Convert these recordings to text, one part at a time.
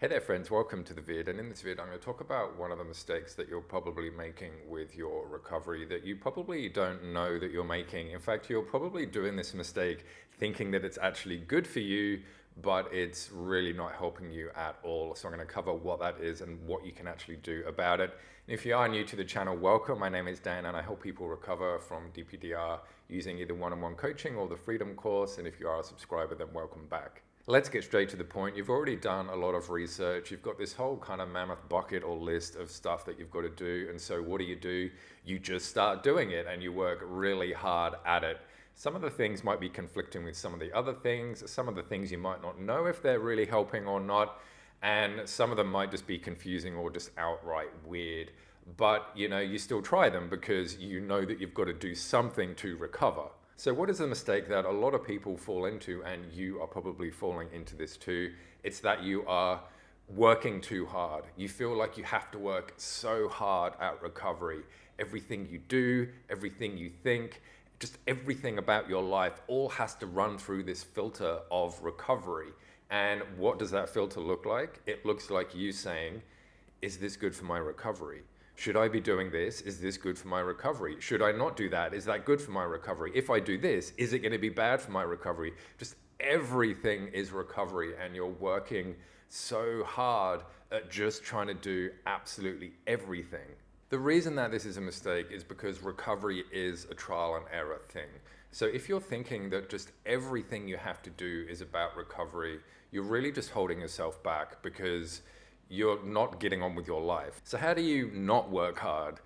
Hey there friends, welcome to the vid, and in this vid I'm going to talk about one of the mistakes that you're probably making with your recovery that you probably don't know that you're making. In fact, you're probably doing this mistake thinking that it's actually good for you, but it's really not helping you at all. So I'm going to cover what that is and what you can actually do about it. And if you are new to the channel, welcome. My name is Dan and I help people recover from DPDR using either one-on-one coaching or the Freedom course. And if you are a subscriber, then welcome back. Let's get straight to the point. You've already done a lot of research. You've got this whole kind of mammoth bucket or list of stuff that you've got to do. And so what do? You just start doing it and you work really hard at it. Some of the things might be conflicting with some of the other things. Some of the things you might not know if they're really helping or not. And some of them might just be confusing or just outright weird. But you still try them because you know that you've got to do something to recover. So what is the mistake that a lot of people fall into, and you are probably falling into this too? It's that you are working too hard. You feel like you have to work so hard at recovery. Everything you do, everything you think, just everything about your life all has to run through this filter of recovery. And what does that filter look like? It looks like you saying, is this good for my recovery? Should I be doing this? Is this good for my recovery? Should I not do that? Is that good for my recovery? If I do this, is it going to be bad for my recovery? Just everything is recovery, and you're working so hard at just trying to do absolutely everything. The reason that this is a mistake is because recovery is a trial and error thing. So if you're thinking that just everything you have to do is about recovery, you're really just holding yourself back because you're not getting on with your life. So how do you not work hard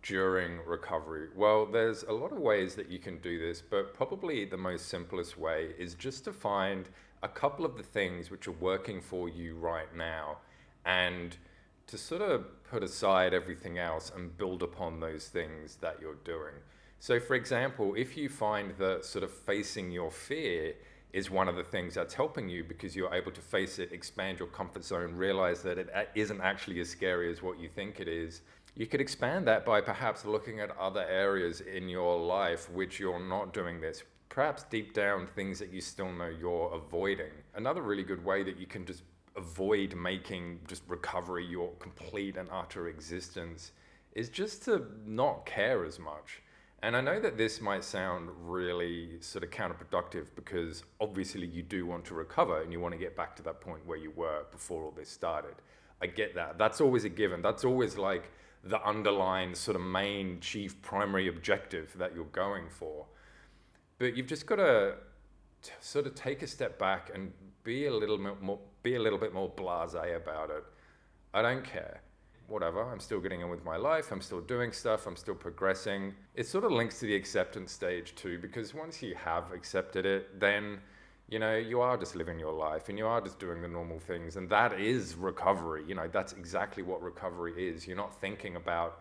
during recovery? Well, there's a lot of ways that you can do this, but probably the most simplest way is just to find a couple of the things which are working for you right now and to sort of put aside everything else and build upon those things that you're doing. So for example, if you find that sort of facing your fear is one of the things that's helping you because you're able to face it, expand your comfort zone, realize that it isn't actually as scary as what you think it is. You could expand that by perhaps looking at other areas in your life which you're not doing this. Perhaps deep down things that you still know you're avoiding. Another really good way that you can just avoid making just recovery your complete and utter existence is just to not care as much. And I know that this might sound really sort of counterproductive because obviously you do want to recover and you want to get back to that point where you were before all this started. I get that. That's always a given. That's always like the underlying sort of main chief primary objective that you're going for. But you've just got to sort of take a step back and be a little bit more blasé about it. I don't care. Whatever, I'm still getting on with my life, I'm still doing stuff, I'm still progressing. It sort of links to the acceptance stage too, because once you have accepted it, then you are just living your life and you are just doing the normal things, and that is recovery. That's exactly what recovery is. You're not thinking about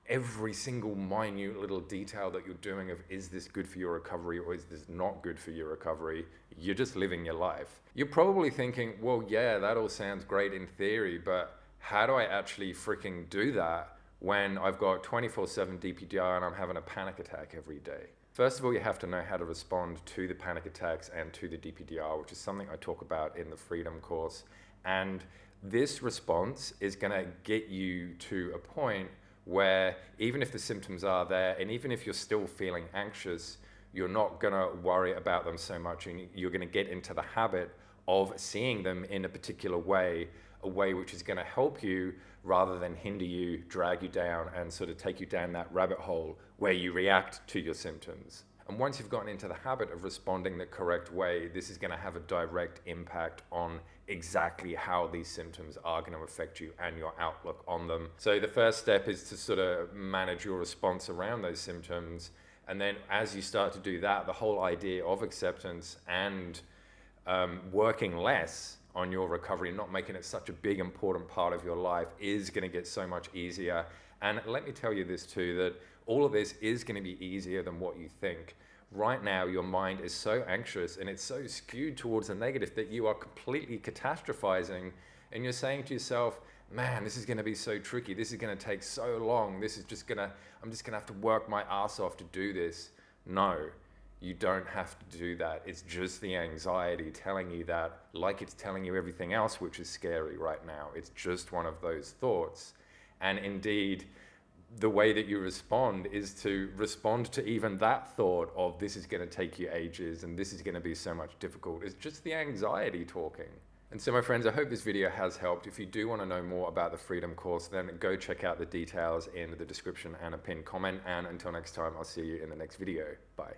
every single minute little detail that you're doing of, is this good for your recovery or is this not good for your recovery? You're just living your life. You're probably thinking, well, yeah, that all sounds great in theory, but how do I actually freaking do that when I've got 24/7 DPDR and I'm having a panic attack every day? First of all, you have to know how to respond to the panic attacks and to the DPDR, which is something I talk about in the Freedom course. And this response is going to get you to a point where even if the symptoms are there and even if you're still feeling anxious, you're not going to worry about them so much, and you're going to get into the habit of seeing them in a particular way, a way which is going to help you rather than hinder you, drag you down, and sort of take you down that rabbit hole where you react to your symptoms. And once you've gotten into the habit of responding the correct way, this is going to have a direct impact on exactly how these symptoms are going to affect you and your outlook on them. So the first step is to sort of manage your response around those symptoms. And then as you start to do that, the whole idea of acceptance and working less on your recovery, not making it such a big important part of your life, is going to get so much easier. And let me tell you this too, that all of this is going to be easier than what you think. Right now your mind is so anxious and it's so skewed towards the negative that you are completely catastrophizing, and you're saying to yourself, man, this is going to be so tricky, this is going to take so long, I'm just going to have to work my ass off to do this. No, You don't have to do that. It's just the anxiety telling you that, like it's telling you everything else, which is scary right now. It's just one of those thoughts. And indeed, the way that you respond is to respond to even that thought of this is going to take you ages and this is going to be so much difficult. It's just the anxiety talking. And so my friends, I hope this video has helped. If you do want to know more about the Freedom Course, then go check out the details in the description and a pinned comment. And until next time, I'll see you in the next video. Bye.